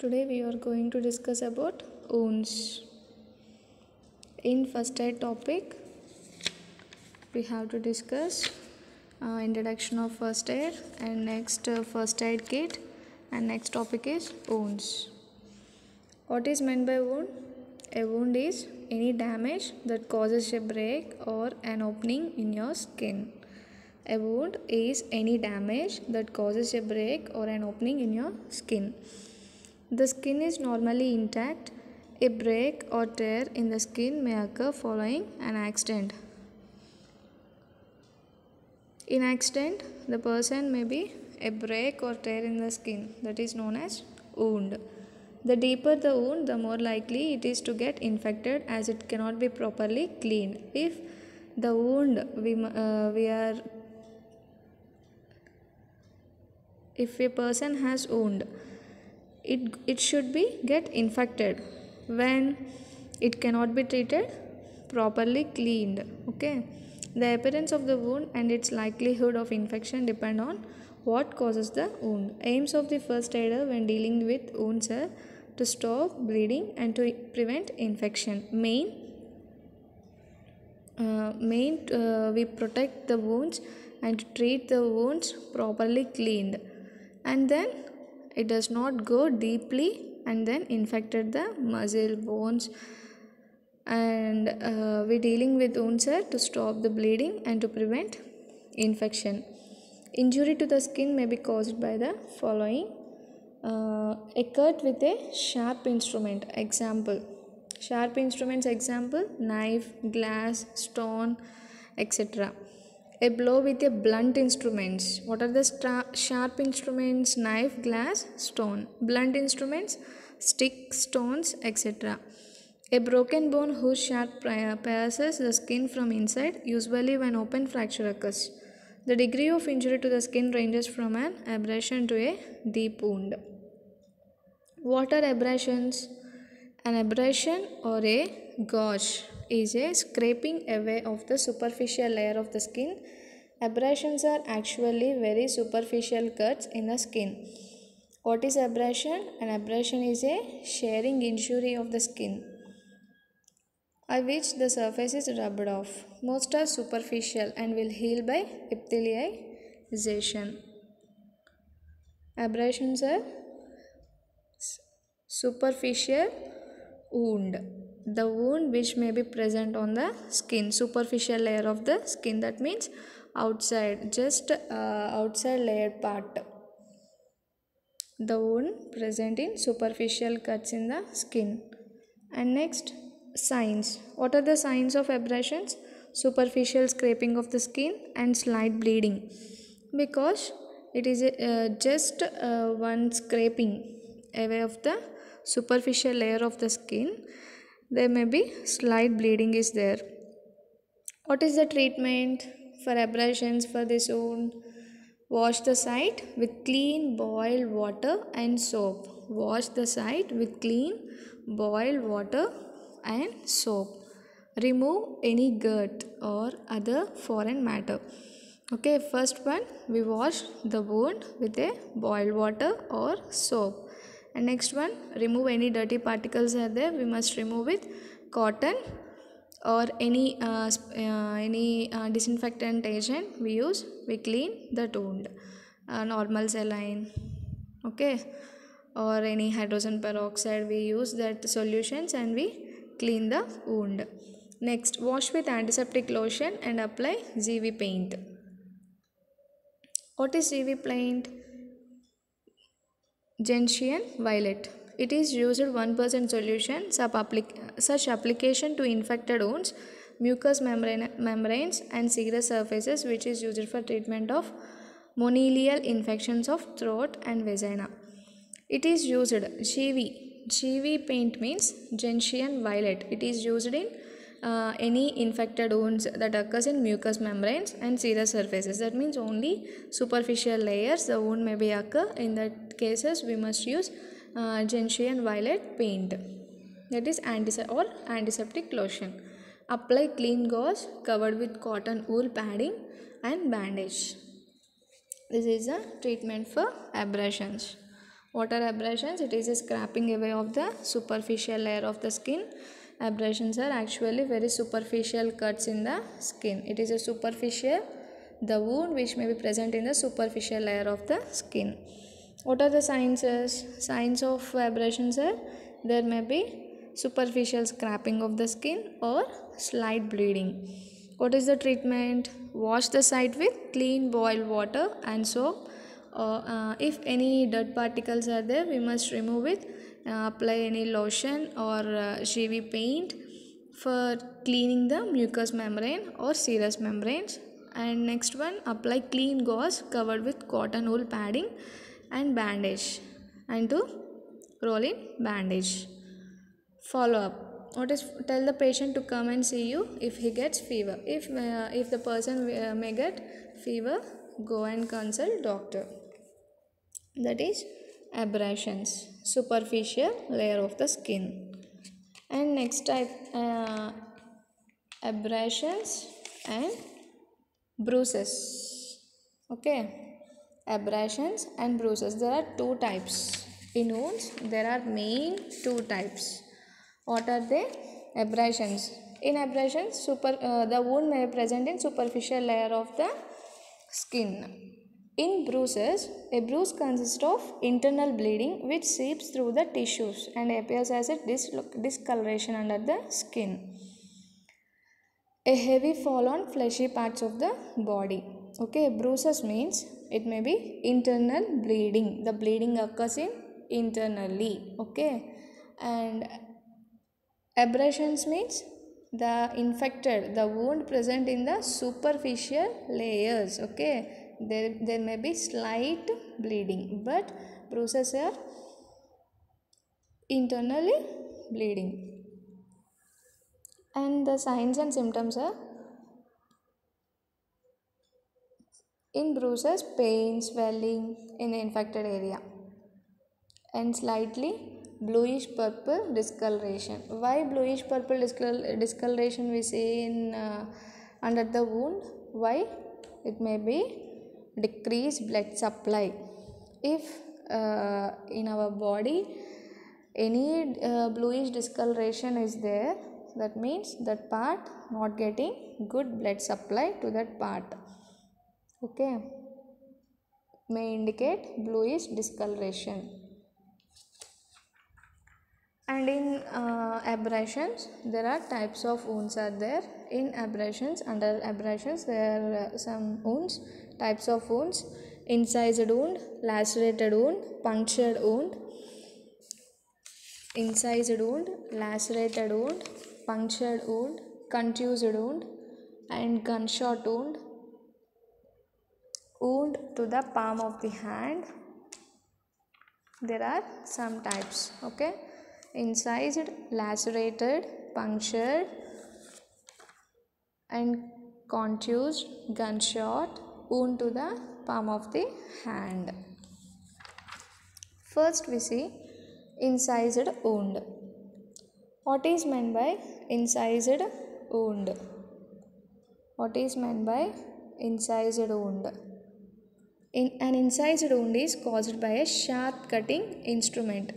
Today we are going to discuss about wounds. In first aid topic, we have to discuss introduction of first aid and next first aid kit, and next topic is wounds. What is meant by wound? A wound is any damage that causes a break or an opening in your skin. A wound is any damage that causes a break or an opening in your skin. The skin is normally intact. A break or tear in the skin may occur following an accident. In accident, the person may be a break or tear in the skin, that is known as wound. The deeper the wound, the more likely it is to get infected, as it cannot be properly cleaned. If the wound if a person has wound, it should be get infected when it cannot be treated properly cleaned. Okay, the appearance of the wound and its likelihood of infection depend on what causes the wound. Aims of the first aider when dealing with wounds are to stop bleeding and to prevent infection. We protect the wounds and treat the wounds properly cleaned, and then it does not go deeply and then infected the muscle bones. And we dealing with wounds to stop the bleeding and to prevent infection. Injury to the skin may be caused by the following: a cut with a sharp instrument. Example: sharp instruments, example knife, glass, stone, etc. A blow with a blunt instruments. What are the sharp instruments? Knife, glass, stone. Blunt instruments, stick, stones, etc. A broken bone whose sharp pierces the skin from inside, usually when open fracture occurs. The degree of injury to the skin ranges from an abrasion to a deep wound. What are abrasions? An abrasion or a gouge is a scraping away of the superficial layer of the skin. Abrasions are actually very superficial cuts in the skin. What is abrasion? An abrasion is a shearing injury of the skin by which the surface is rubbed off. Most are superficial and will heal by epithelialization. Abrasions are superficial wound. The wound which may be present on the skin, superficial layer of the skin, that means outside, just outside layered part. The wound present in superficial cuts in the skin. And next, signs. What are the signs of abrasions? Superficial scraping of the skin and slight bleeding, because it is just one scraping away of the superficial layer of the skin. There may be slight bleeding is there. What is the treatment for abrasions for this wound? Wash the site with clean boiled water and soap. Wash the site with clean boiled water and soap. Remove any dirt or other foreign matter. Okay, first one, we wash the wound with a boiled water or soap. And next one, remove any dirty particles are there, we must remove with cotton or any disinfectant agent we use. We clean the wound, normal saline, okay, or any hydrogen peroxide, we use that solutions and we clean the wound. Next, wash with antiseptic lotion and apply GV paint. What is GV paint? Gentian violet. It is used 1% solution. Such application to infected wounds, mucous membranes and serous surfaces, which is used for treatment of monilial infections of throat and vagina. It is used GV paint means gentian violet. It is used in any infected wounds that occurs in mucous membranes and serous surfaces. That means only superficial layers the wound may be occur. In that cases we must use gentian violet paint, that is antiseptic lotion. Apply clean gauze covered with cotton wool padding and bandage. This is a treatment for abrasions. What are abrasions? It is a scraping away of the superficial layer of the skin. Abrasions are actually very superficial cuts in the skin. It is a superficial, the wound which may be present in the superficial layer of the skin. What are the signs? Signs of abrasions are there may be superficial scraping of the skin or slight bleeding. What is the treatment? Wash the site with clean boiled water and soap. If any dirt particles are there, we must remove it. Apply any lotion or Shivi paint for cleaning the mucous membrane or serous membranes. And next one, apply clean gauze covered with cotton wool padding and bandage, and to roll in bandage. Follow up. What is, tell the patient to come and see you if he gets fever. If the person may get fever, go and consult doctor. That is abrasions, superficial layer of the skin. And next type, abrasions and bruises. Okay, abrasions and bruises. There are two types in wounds. There are main two types. What are they? Abrasions. In abrasions, the wound may be present in superficial layer of the skin. In bruises, a bruise consists of internal bleeding which seeps through the tissues and appears as a discoloration under the skin. A heavy fall on fleshy parts of the body. Okay, bruises means it may be internal bleeding. The bleeding occurs in internally. Okay, and abrasions means the infected, the wound present in the superficial layers. Okay, there may be slight bleeding, but bruises are internally bleeding. And the signs and symptoms are, in bruises, pain, swelling in the infected area, and slightly bluish purple discoloration. Why bluish purple discoloration we see in under the wound? Why? It may be decreased blood supply. If in our body any bluish discoloration is there, that means that part not getting good blood supply to that part. Okay, may indicate bluish discoloration. And in abrasions, there are types of wounds are there. In abrasions, under abrasions, there are some wounds, types of wounds: incised wound, lacerated wound, punctured wound. Incised wound, lacerated wound, punctured wound, contused wound, and gunshot wound. Wound to the palm of the hand. There are some types. Okay, incised, lacerated, punctured, and contused, gunshot, wound to the palm of the hand. First we see incised wound. What is meant by incised wound? What is meant by incised wound? An incised wound is caused by a sharp cutting instrument.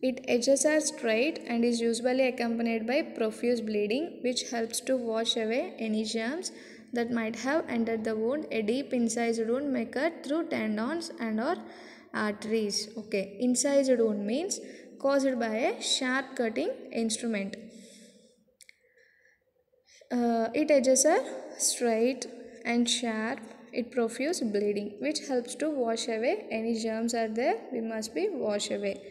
Its edges are straight and is usually accompanied by profuse bleeding, which helps to wash away any germs that might have entered the wound. A deep incised wound may cut through tendons and or arteries. Okay, incised wound means caused by a sharp cutting instrument. Its edges are straight and sharp. It profuse bleeding, which helps to wash away any germs are there. We must be wash away.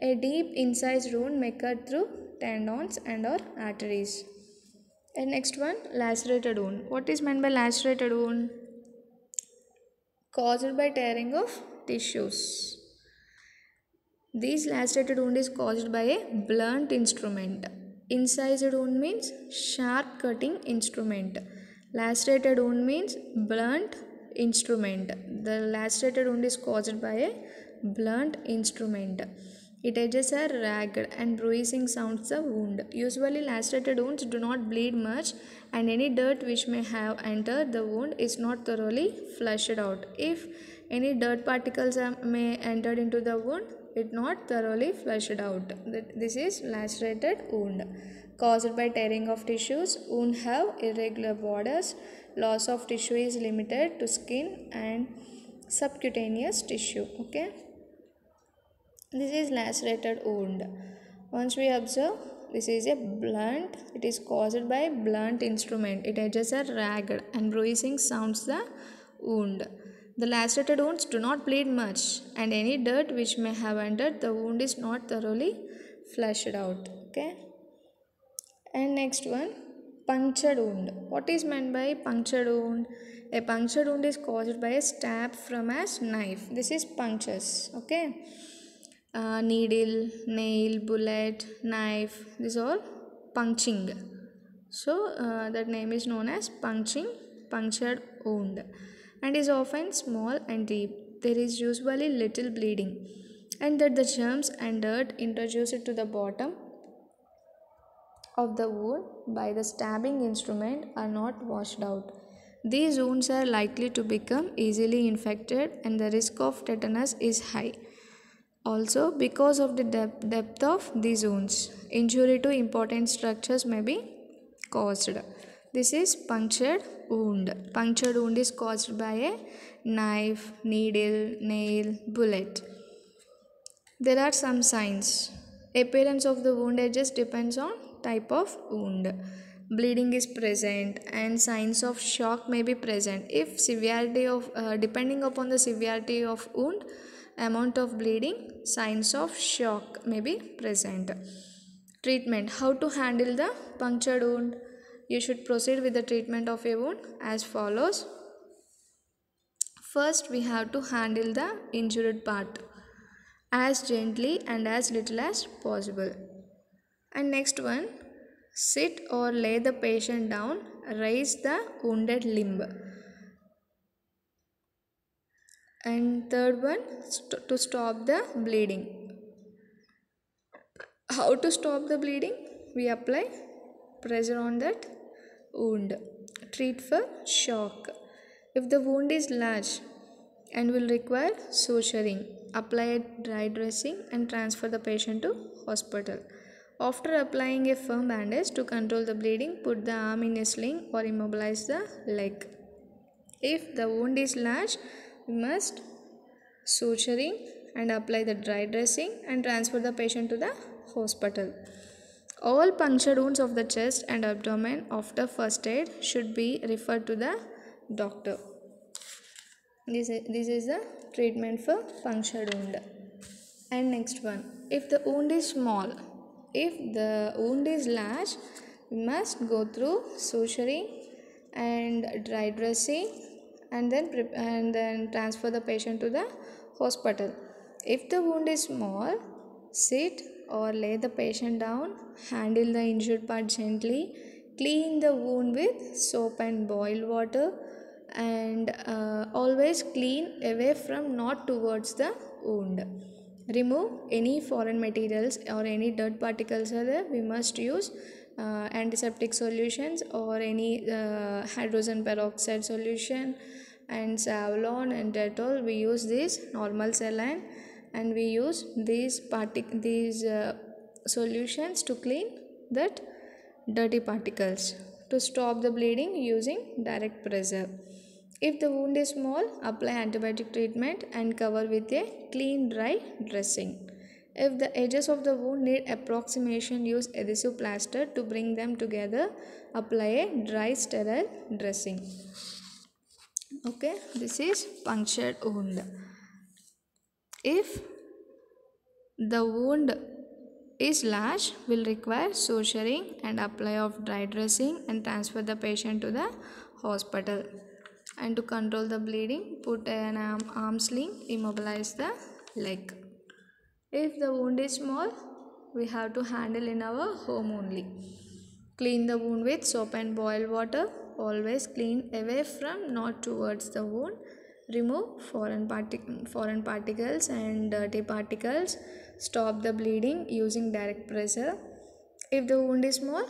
A deep incised wound may cut through tendons and or arteries. And next one, lacerated wound. What is meant by lacerated wound? Caused by tearing of tissues. This lacerated wound is caused by a blunt instrument. Incised wound means sharp cutting instrument. Lacerated wound means blunt instrument. The lacerated wound is caused by a blunt instrument. Its edges are ragged and bruising sounds the wound. Usually lacerated wounds do not bleed much, and any dirt which may have entered the wound is not thoroughly flushed out. If Any dirt particles may enter into the wound, it not thoroughly flushed out. This is lacerated wound caused by tearing of tissues. Wound have irregular borders. Loss of tissue is limited to skin and subcutaneous tissue. Okay, this is lacerated wound. Once we observe, this is a blunt. It is caused by blunt instrument. Its edges are ragged and bruising sounds the wound. The lacerated wounds do not bleed much, and any dirt which may have entered the wound is not thoroughly flushed out. Okay. And next one, punctured wound. What is meant by punctured wound? A punctured wound is caused by a stab from a knife. This is punctures. Okay. Needle, nail, bullet, knife. These are punching. So that name is known as punctured wound, and is often small and deep. There is usually little bleeding, and that the germs and dirt introduced to the bottom of the wound by the stabbing instrument are not washed out. These wounds are likely to become easily infected, and the risk of tetanus is high. Also, because of the depth of these wounds, injury to important structures may be caused. This is punctured wound. Punctured wound is caused by a knife, needle, nail, bullet. There are some signs. Appearance of the wound edges depends on type of wound. Bleeding is present and signs of shock may be present. If severity of depending upon the severity of wound, amount of bleeding, signs of shock may be present. Treatment. How to handle the punctured wound? You should proceed with the treatment of a wound as follows. First, we have to handle the injured part as gently and as little as possible. And next one, sit or lay the patient down, raise the wounded limb. And third one, to stop the bleeding. How to stop the bleeding? We apply pressure on that wound. Treat for shock. If the wound is large and will require suturing, apply a dry dressing and transfer the patient to hospital. After applying a firm bandage to control the bleeding, put the arm in a sling or immobilize the leg. If the wound is large, we must suturing and apply the dry dressing and transfer the patient to the hospital. All punctured wounds of the chest and abdomen after first aid should be referred to the doctor. This is the treatment for punctured wound. And next one, if the wound is small, if the wound is large, we must go through suturing and dry dressing and then transfer the patient to the hospital. If the wound is small, sit or lay the patient down, handle the injured part gently, clean the wound with soap and boiled water, and always clean away from, not towards the wound. Remove any foreign materials or any dirt particles are there. We must use antiseptic solutions or any hydrogen peroxide solution and Savlon and Dettol. We use this normal saline and we use these solutions to clean that dirty particles, to stop the bleeding using direct pressure. If the wound is small, apply antibiotic treatment and cover with a clean dry dressing. If the edges of the wound need approximation, use adhesive plaster to bring them together. Apply a dry sterile dressing. Okay, this is punctured wound. If the wound is large, will require suturing and apply of dry dressing and transfer the patient to the hospital. And to control the bleeding, put an arm sling, immobilize the leg. If the wound is small, we have to handle in our home only. Clean the wound with soap and boiled water. Always clean away from, not towards the wound. Remove foreign particles and dirty particles. Stop the bleeding using direct pressure. If the wound is small,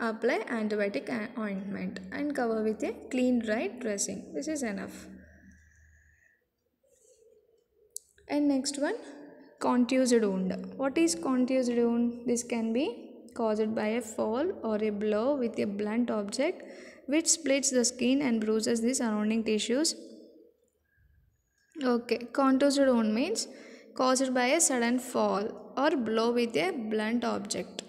apply antibiotic ointment and cover with a clean dry dressing. This is enough. And next one, contused wound. What is contused wound? This can be caused by a fall or a blow with a blunt object which splits the skin and bruises the surrounding tissues. Okay, contused wound means caused by a sudden fall or blow with a blunt object.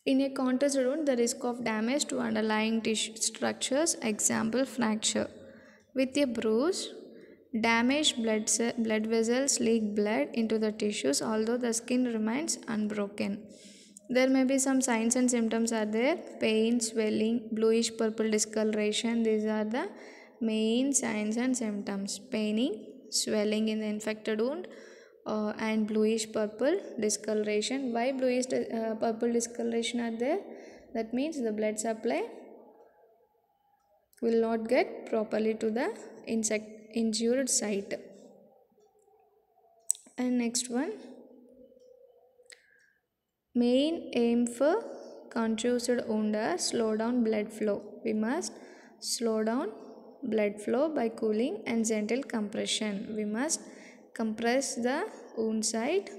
In a contused wound, the risk of damage to underlying tissue structures, example fracture. With a bruise, damaged blood vessels leak blood into the tissues although the skin remains unbroken. There may be some signs and symptoms are there: pain, swelling, bluish purple discoloration. These are the main signs and symptoms: paining, swelling in the infected wound, and bluish purple discoloration. Why bluish purple discoloration are there? That means the blood supply will not get properly to the injured site. And next one, main aim for contused wound are slow down blood flow. We must slow down blood flow by cooling and gentle compression. We must compress the wound site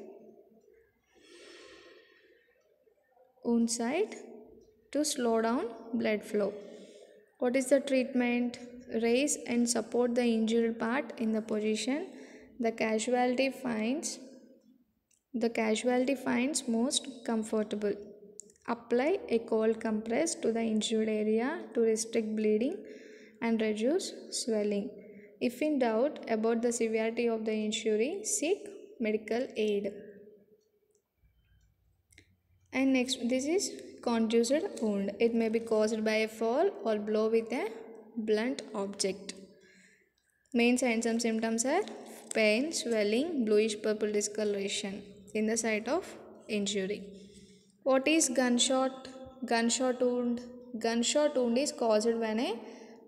to slow down blood flow. What is the treatment? Raise and support the injured part in the position the casualty finds most comfortable. Apply a cold compress to the injured area to restrict bleeding and reduce swelling. If in doubt about the severity of the injury, seek medical aid. And next, this is contused wound. It may be caused by a fall or blow with a blunt object. Main signs and symptoms are pain, swelling, bluish purple discoloration in the site of injury. What is gunshot wound? Gunshot wound is caused when a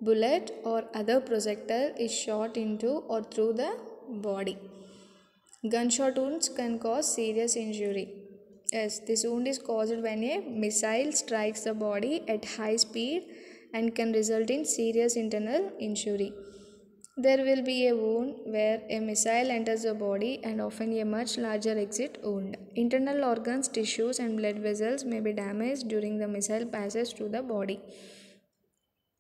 bullet or other projectile is shot into or through the body. Gunshot wounds can cause serious injury. Yes, this wound is caused when a missile strikes the body at high speed and can result in serious internal injury. There will be a wound where a missile enters the body and often a much larger exit wound. Internal organs, tissues and blood vessels may be damaged during the missile passes through the body.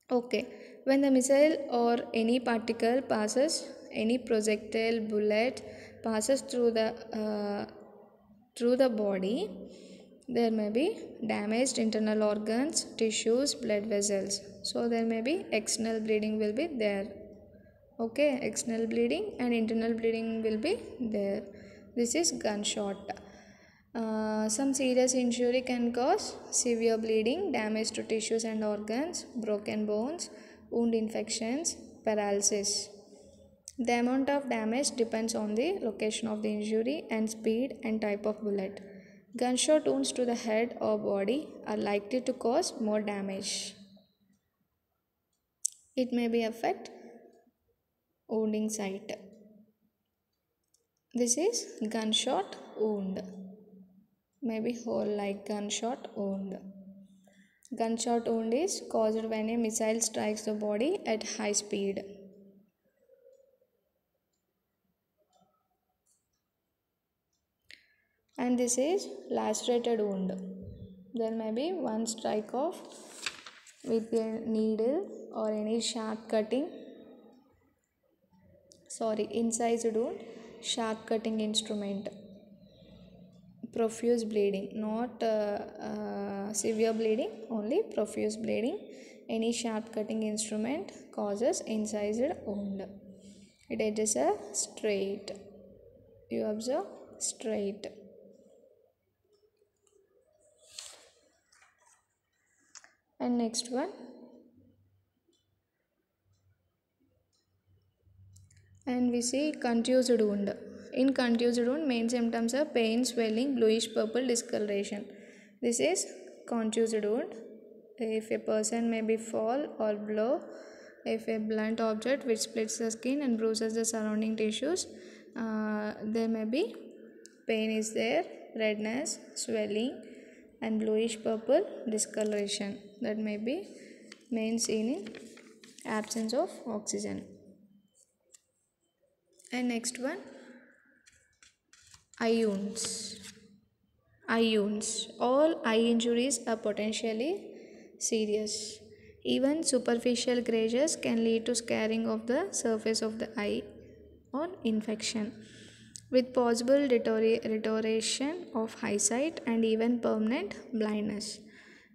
Okay, when the missile or any particle passes, any projectile, bullet passes through the body, there may be damaged internal organs, tissues, blood vessels. So there may be external bleeding will be there. Okay, external bleeding and internal bleeding will be there. This is gunshot. Some serious injury can cause severe bleeding, damage to tissues and organs, broken bones, wound infections, paralysis. The amount of damage depends on the location of the injury and speed and type of bullet. Gunshot wounds to the head or body are likely to cause more damage. It may be affect wounding site. This is gunshot wound. Maybe whole like gunshot wound. Gunshot wound is caused when a missile strikes the body at high speed. And this is lacerated wound. There may be one strike of with a needle or any sharp cutting. Incised wound, sharp cutting instrument. Profuse bleeding, not severe bleeding, only profuse bleeding. Any sharp cutting instrument causes incised wound. It is a straight. You observe straight. And next one. And we see contused wound. In contused wound, main symptoms are pain, swelling, bluish purple discoloration. This is contused wound. If a person may be fall or blow, if a blunt object which splits the skin and bruises the surrounding tissues, there may be pain is there, redness, swelling and bluish purple discoloration. That may be main seen in absence of oxygen. And next one, eye wounds. Eye wounds. All eye injuries are potentially serious. Even superficial grazes can lead to scarring of the surface of the eye or infection, with possible deterioration of eyesight and even permanent blindness.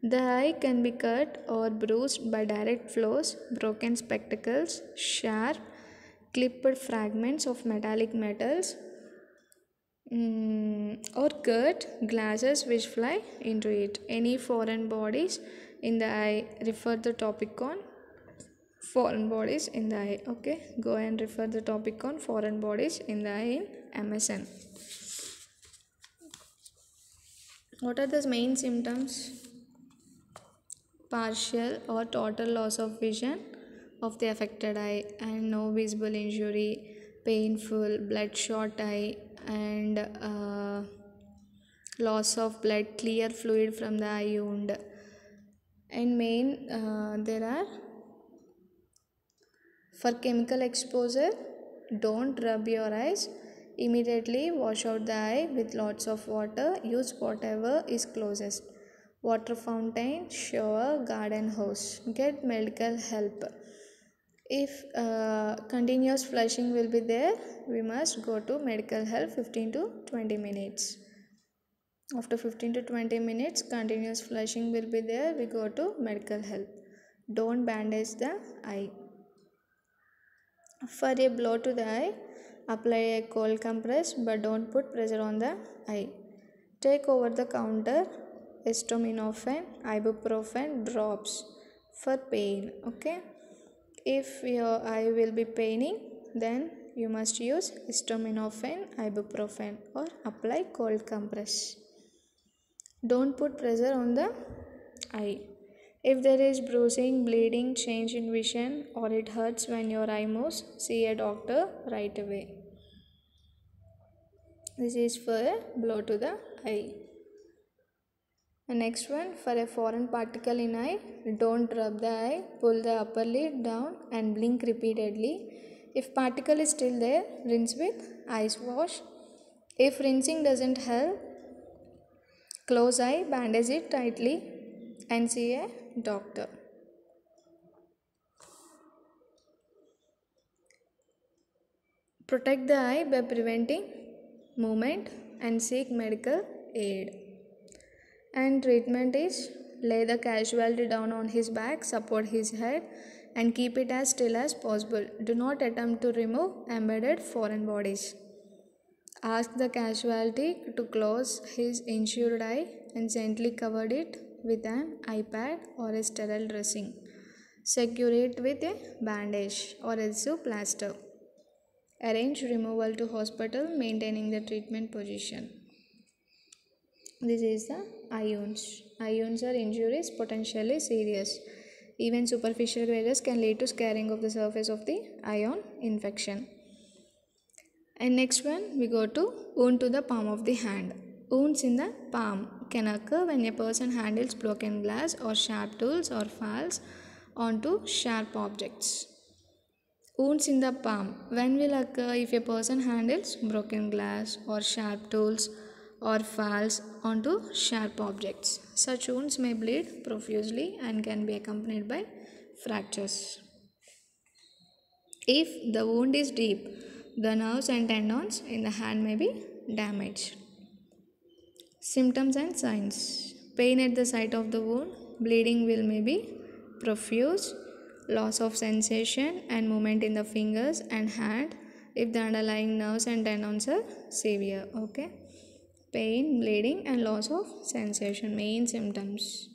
The eye can be cut or bruised by direct flows, broken spectacles, sharp, clipped fragments of metallic metals, or cut glasses which fly into it. Any foreign bodies in the eye, refer the topic on foreign bodies in the eye. Okay, go and refer the topic on foreign bodies in the eye in MSN. What are the main symptoms? Partial or total loss of vision of the affected eye and no visible injury, painful bloodshot eye, and loss of blood, clear fluid from the eye wound. And main there are, for chemical exposure, don't rub your eyes. Immediately wash out the eye with lots of water. Use whatever is closest. Water fountain, shower, garden hose. Get medical help. If continuous flushing will be there, we must go to medical help 15 to 20 minutes. After 15 to 20 minutes, continuous flushing will be there, we go to medical help. Don't bandage the eye. For a blow to the eye, apply a cold compress but don't put pressure on the eye. Take over the counter acetaminophen, ibuprofen drops for pain. Okay. If your eye will be paining, then you must use acetaminophen, ibuprofen, or apply cold compress. Don't put pressure on the eye. If there is bruising, bleeding, change in vision, or it hurts when your eye moves, see a doctor right away. This is for a blow to the eye. The next one, for a foreign particle in eye, don't rub the eye, pull the upper lid down and blink repeatedly. If particle is still there, rinse with ice wash. If rinsing doesn't help, close eye, bandage it tightly and see a doctor. Protect the eye by preventing movement and seek medical aid. And treatment is, lay the casualty down on his back, support his head and keep it as still as possible. Do not attempt to remove embedded foreign bodies. Ask the casualty to close his injured eye and gently cover it with an iPad or a sterile dressing. Secure it with a bandage or adhesive plaster. Arrange removal to hospital, maintaining the treatment position. This is the eye wounds. Eye wounds are injuries potentially serious. Even superficial grazes can lead to scarring of the surface of the eye on infection. And next one, we go to wound to the palm of the hand. Wounds in the palm can occur when a person handles broken glass or sharp tools or falls onto sharp objects. Wounds in the palm when will occur if a person handles broken glass or sharp tools or falls onto sharp objects. Such wounds may bleed profusely and can be accompanied by fractures. If the wound is deep, the nerves and tendons in the hand may be damaged. Symptoms and signs. Pain at the site of the wound, bleeding will may be profuse, loss of sensation and movement in the fingers and hand if the underlying nerves and tendons are severe. Okay. Pain, bleeding and loss of sensation, main symptoms.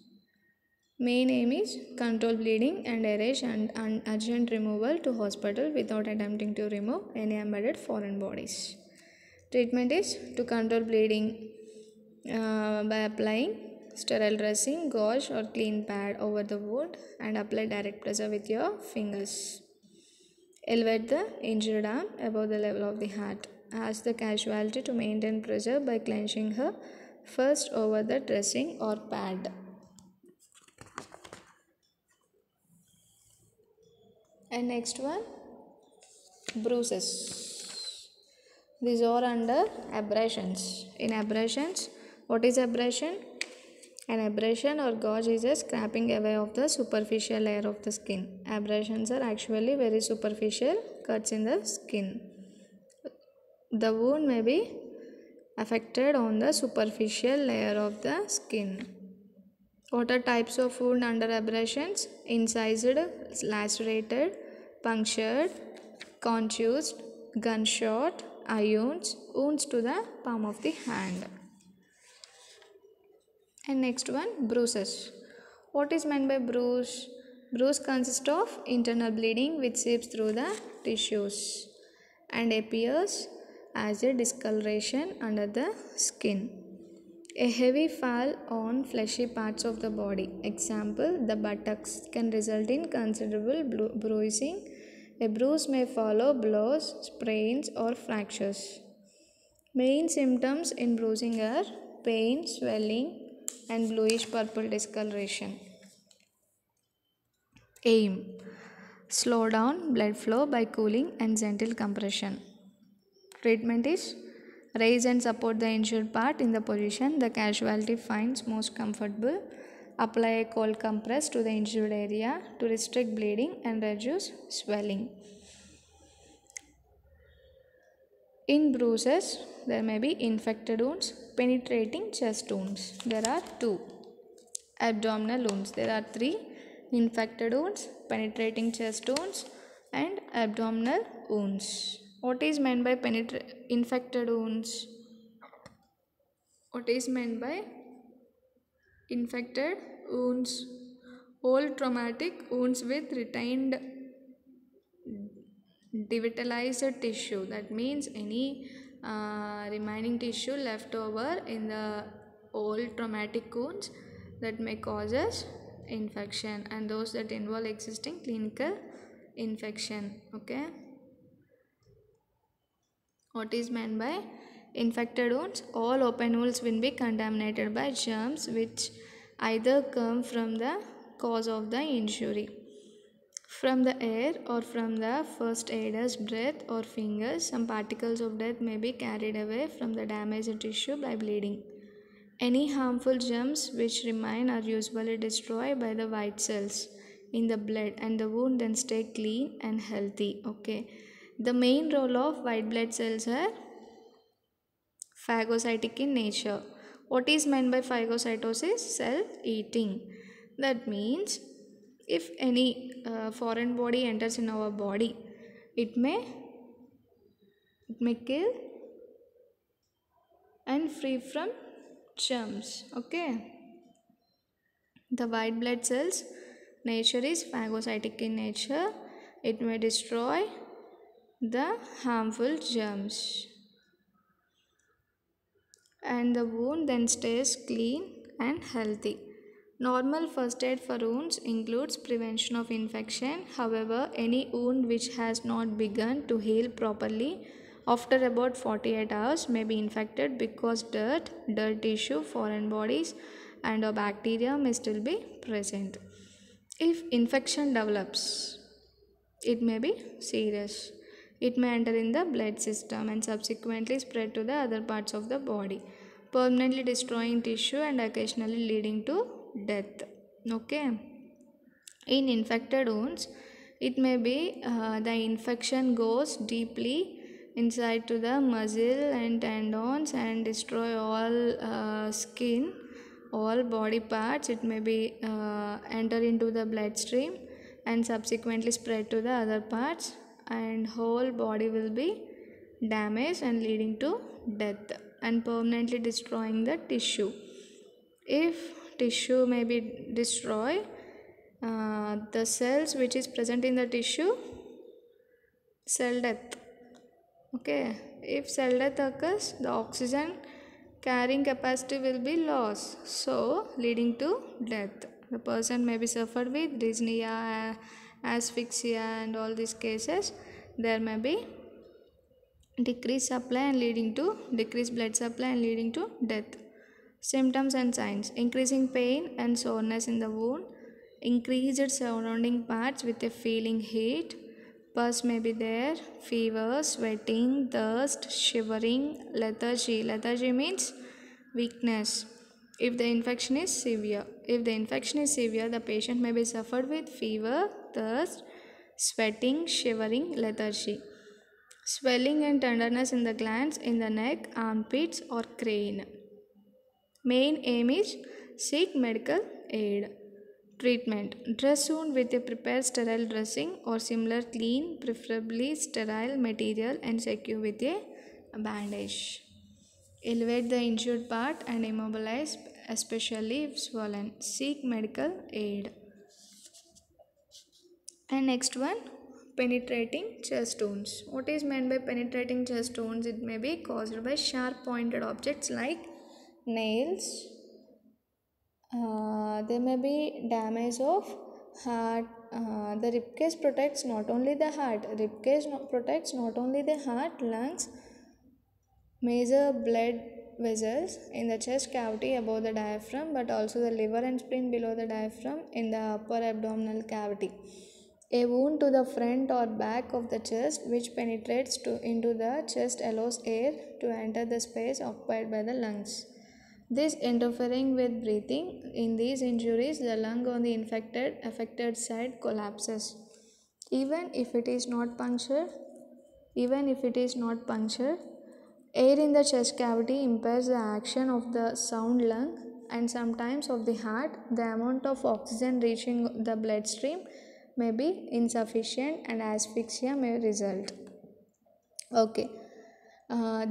Main aim is control bleeding and arrange and urgent removal to hospital without attempting to remove any embedded foreign bodies. Treatment is to control bleeding by applying sterile dressing, gauze or clean pad over the wound and apply direct pressure with your fingers. Elevate the injured arm above the level of the heart. Ask the casualty to maintain pressure by clenching her first over the dressing or pad. And next one, bruises. These are under abrasions. In abrasions, what is abrasion? An abrasion or gouge is a scraping away of the superficial layer of the skin. Abrasions are actually very superficial cuts in the skin. The wound may be affected on the superficial layer of the skin. What are types of wound under abrasions? Incised, lacerated, punctured, contused, gunshot, eye wounds to the palm of the hand. And next one, bruises. What is meant by bruise? Bruise consists of internal bleeding which seeps through the tissues and appears as a discoloration under the skin. A heavy fall on fleshy parts of the body, example the buttocks, can result in considerable bruising. A bruise may follow blows, sprains or fractures. Main symptoms in bruising are pain, swelling and bluish purple discoloration. Aim: slow down blood flow by cooling and gentle compression. Treatment is raise and support the injured part in the position the casualty finds most comfortable. Apply a cold compress to the injured area to restrict bleeding and reduce swelling. In bruises, there may be infected wounds, penetrating chest wounds. There are two. Abdominal wounds. There are three: infected wounds, penetrating chest wounds, and abdominal wounds. What is meant by infected wounds? What is meant by infected wounds? All traumatic wounds with retained devitalized tissue. That means any remaining tissue left over in the old traumatic wounds that may causes infection, and those that involve existing clinical infection. Okay. What is meant by infected wounds? All open wounds will be contaminated by germs which either come from the cause of the injury, from the air or from the first aider's breath or fingers. Some particles of death may be carried away from the damaged tissue by bleeding. Any harmful germs which remain are usually destroyed by the white cells in the blood, and the wound then stay clean and healthy. Okay. The main role of white blood cells are phagocytic in nature. What is meant by phagocytosis? Self-eating. That means if any foreign body enters in our body, it may kill and free from germs. Okay. The white blood cells nature is phagocytic in nature. It may destroy the harmful germs, and the wound then stays clean and healthy. Normal first aid for wounds includes prevention of infection. However, any wound which has not begun to heal properly after about 48 hours may be infected because dirt tissue, foreign bodies and or bacteria may still be present. If infection develops, it may be serious. It may enter in the blood system and subsequently spread to the other parts of the body, permanently destroying tissue and occasionally leading to death. Okay. In infected wounds, it may be the infection goes deeply inside to the muscle and tendons and destroy all skin, all body parts. It may be enter into the bloodstream and subsequently spread to the other parts, and whole body will be damaged and leading to death and permanently destroying the tissue. If tissue may be destroyed, the cells which is present in the tissue, cell death. Okay. If cell death occurs, the oxygen carrying capacity will be lost, so leading to death. The person may be suffered with dyspnea, asphyxia and all these cases. There may be decreased supply and leading to decreased blood supply and leading to death. Symptoms and signs: increasing pain and soreness in the wound, increased surrounding parts with a feeling heat, Pus may be there, fever, sweating, thirst, shivering, lethargy. Lethargy means weakness. If the infection is severe, the patient may be suffered with fever, thirst, sweating, shivering, lethargy, swelling and tenderness in the glands, in the neck, armpits, or crane. Main aim is seek medical aid. Treatment: dress wound with a prepared sterile dressing or similar clean, preferably sterile material, and secure with a bandage. Elevate the injured part and immobilize, especially if swollen. Seek medical aid. And next one, penetrating chest wounds. What is meant by penetrating chest wounds? It may be caused by sharp pointed objects like nails. There may be damage of heart. The ribcage protects not only the heart. Protects not only the heart, lungs, major blood vessels in the chest cavity above the diaphragm, but also the liver and spleen below the diaphragm in the upper abdominal cavity. A wound to the front or back of the chest which penetrates into the chest allows air to enter the space occupied by the lungs. This interfering with breathing. In these injuries, the lung on the affected side collapses. Even if it is not punctured, air in the chest cavity impairs the action of the sound lung and sometimes of the heart. The amount of oxygen reaching the bloodstream may be insufficient and asphyxia may result. Okay.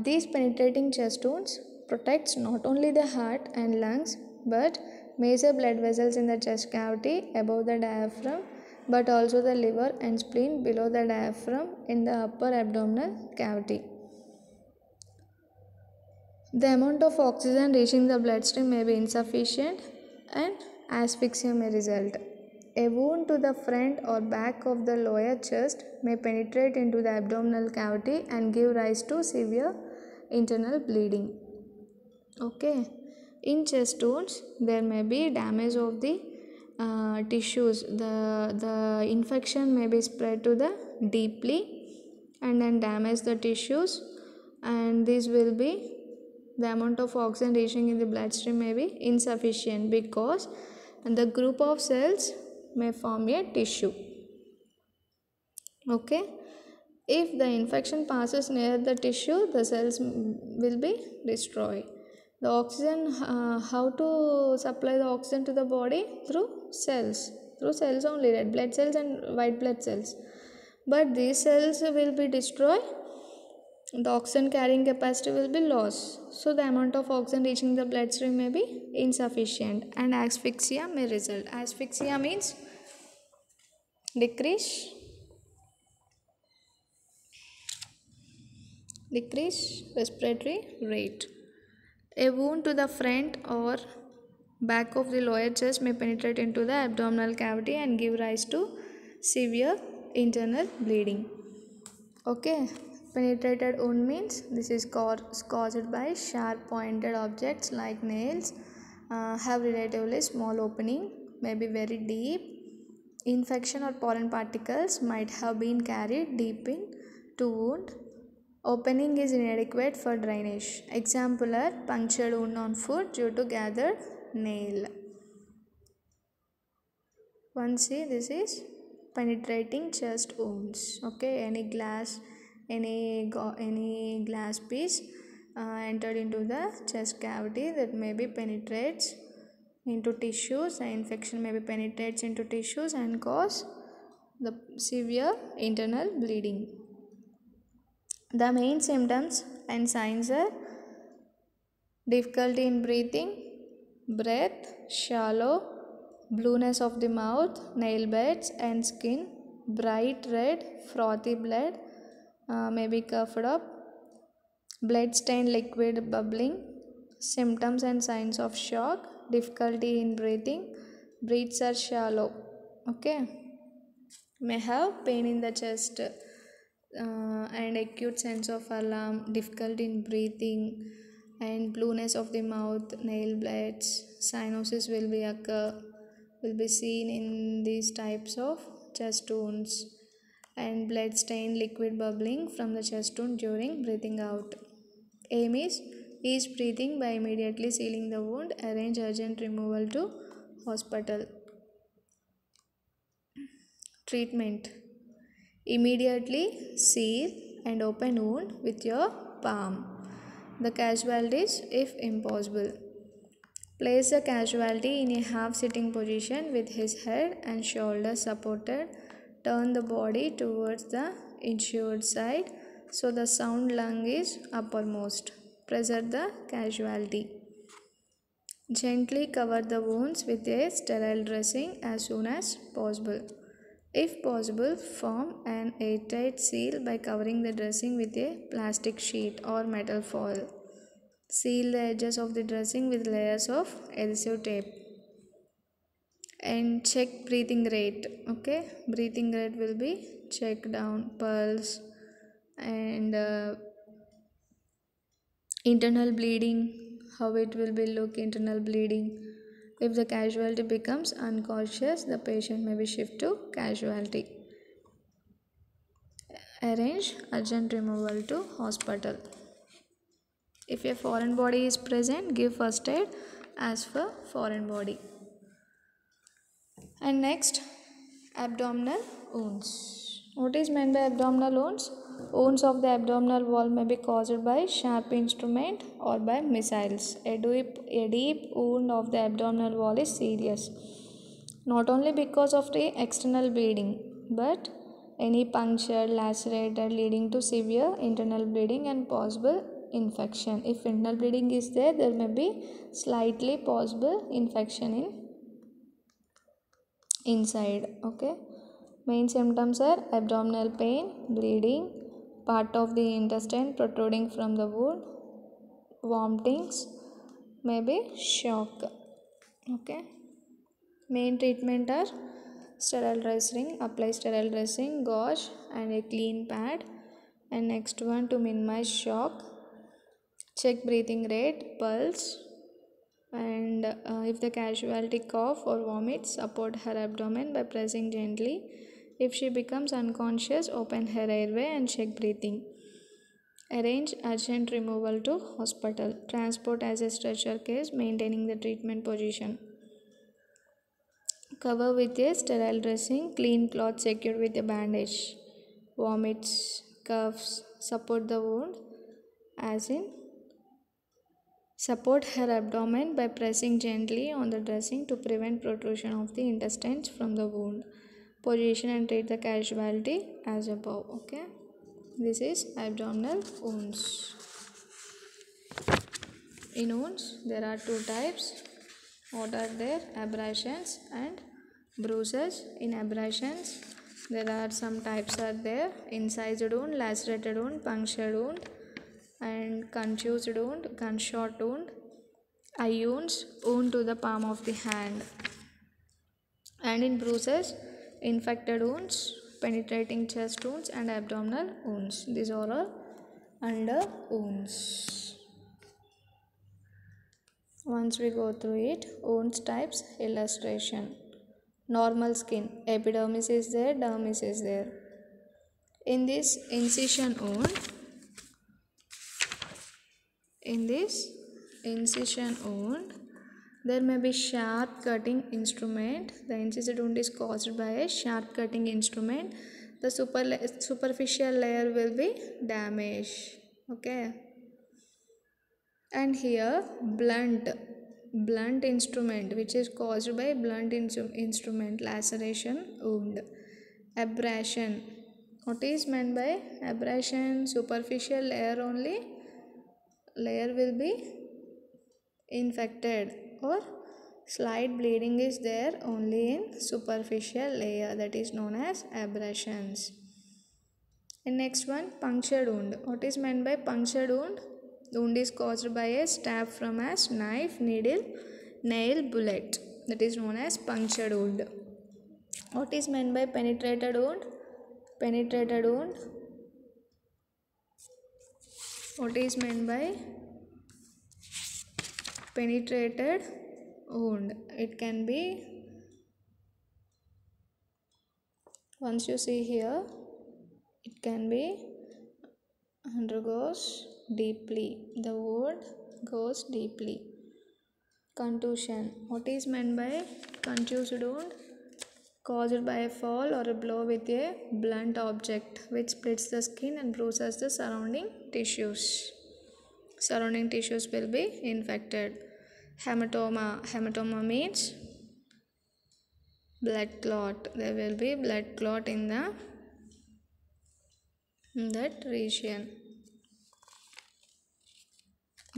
These penetrating chest wounds protects not only the heart and lungs but major blood vessels in the chest cavity above the diaphragm, but also the liver and spleen below the diaphragm in the upper abdominal cavity. The amount of oxygen reaching the bloodstream may be insufficient and asphyxia may result. A wound to the front or back of the lower chest may penetrate into the abdominal cavity and give rise to severe internal bleeding. Okay. In chest wounds, there may be damage of the tissues. The infection may be spread to the deeply and then damage the tissues, and this will be the amount of oxygen reaching in the bloodstream may be insufficient because the group of cells may form a tissue. Okay. If the infection passes near the tissue, the cells will be destroyed. The oxygen, how to supply the oxygen to the body? Through cells only, red blood cells and white blood cells. But these cells will be destroyed, the oxygen carrying capacity will be lost. So the amount of oxygen reaching the bloodstream may be insufficient and asphyxia may result. Asphyxia means decrease respiratory rate. A wound to the front or back of the lower chest may penetrate into the abdominal cavity and give rise to severe internal bleeding. Okay. Penetrated wound means this is caused by sharp pointed objects like nails, have relatively small opening, may be very deep. Infection or pollen particles might have been carried deep into wound. Opening is inadequate for drainage. Example are punctured wound on foot due to gathered nail. Once see, this is penetrating chest wounds. Okay, any glass piece entered into the chest cavity that maybe penetrates into tissues. The infection maybe penetrates into tissues and cause the severe internal bleeding. The main symptoms and signs are difficulty in breathing, breath, shallow, blueness of the mouth, nail beds and skin, bright red, frothy blood, maybe coughed up, blood stained liquid bubbling, symptoms and signs of shock, difficulty in breathing, breaths are shallow. Okay, may have pain in the chest and acute sense of alarm, difficulty in breathing and blueness of the mouth, nail blades, cyanosis will be seen in these types of chest wounds. and blood stained liquid bubbling from the chest wound during breathing out. Aim is ease breathing by immediately sealing the wound. Arrange urgent removal to hospital. Treatment: immediately seal and open wound with your palm. The casualties if impossible. Place the casualty in a half sitting position with his head and shoulders supported. Turn the body towards the injured side so the sound lung is uppermost. Pressure the casualty. Gently cover the wounds with a sterile dressing as soon as possible. If possible, form an airtight seal by covering the dressing with a plastic sheet or metal foil. Seal the edges of the dressing with layers of adhesive tape. And check breathing rate. Okay, breathing rate will be check down, pulse, and internal bleeding. How it will be look internal bleeding. If the casualty becomes unconscious, the patient may be shifted to casualty. Arrange urgent removal to hospital. If a foreign body is present, give first aid as for foreign body. And next, abdominal wounds. What is meant by abdominal wounds? Wounds of the abdominal wall may be caused by sharp instrument or by missiles. A deep wound of the abdominal wall is serious, not only because of the external bleeding, but any puncture, lacerated leading to severe internal bleeding and possible infection. If internal bleeding is there, there may be slightly possible infection in inside. Okay, main symptoms are abdominal pain, bleeding, part of the intestine protruding from the wound, vomitings, maybe shock. Okay, main treatment are sterile dressing, apply sterile dressing, gauze and a clean pad. And next one, to minimize shock, check breathing rate, pulse, and if the casualty cough or vomit, support her abdomen by pressing gently. If she becomes unconscious, open her airway and check breathing. Arrange urgent removal to hospital. Transport as a stretcher case, maintaining the treatment position. Cover with a sterile dressing, clean cloth secured with a bandage. Vomits, coughs, support the wound as in support her abdomen by pressing gently on the dressing to prevent protrusion of the intestines from the wound. Position and treat the casualty as above. Okay, this is abdominal wounds. In wounds, there are two types. What are there? Abrasions and bruises. In abrasions, there are some types are there: incised wound, lacerated wound, punctured wound, and contused wound, gunshot wound, eye wounds, wound to the palm of the hand. And in bruises, infected wounds, penetrating chest wounds, and abdominal wounds. These are all under wounds. Once we go through it, wounds types, illustration. Normal skin, epidermis is there, dermis is there. In this incision wound, there may be sharp cutting instrument. The incised wound is caused by a sharp cutting instrument. The superficial layer will be damaged. Okay. And here blunt instrument, which is caused by blunt instrument, laceration wound. Abrasion. What is meant by abrasion? Superficial layer only. Layer will be infected, or slight bleeding is there only in superficial layer, that is known as abrasions. And next one, punctured wound. What is meant by punctured wound? The wound is caused by a stab from a knife, needle, nail, bullet, that is known as punctured wound. What is meant by penetrated wound? Penetrated wound. What is meant by penetrated wound? It can be, once you see here, can be undergoes deeply. The word goes deeply. Contusion. What is meant by contused wound? Caused by a fall or a blow with a blunt object which splits the skin and bruises the surrounding tissues. Surrounding tissues will be infected. Hematoma. Hematoma means blood clot. There will be blood clot in that region.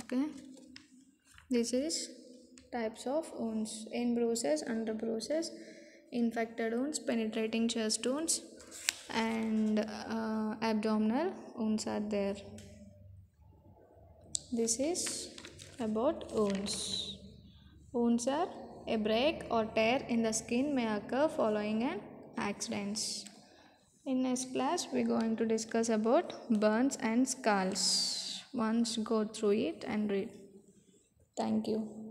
Okay. This is types of wounds. In bruises, under bruises, infected wounds, penetrating chest wounds, and abdominal wounds are there. This is about wounds. Wounds are a break or tear in the skin may occur following an accident. In next class, we are going to discuss about burns and scars. Once go through it and read. Thank you.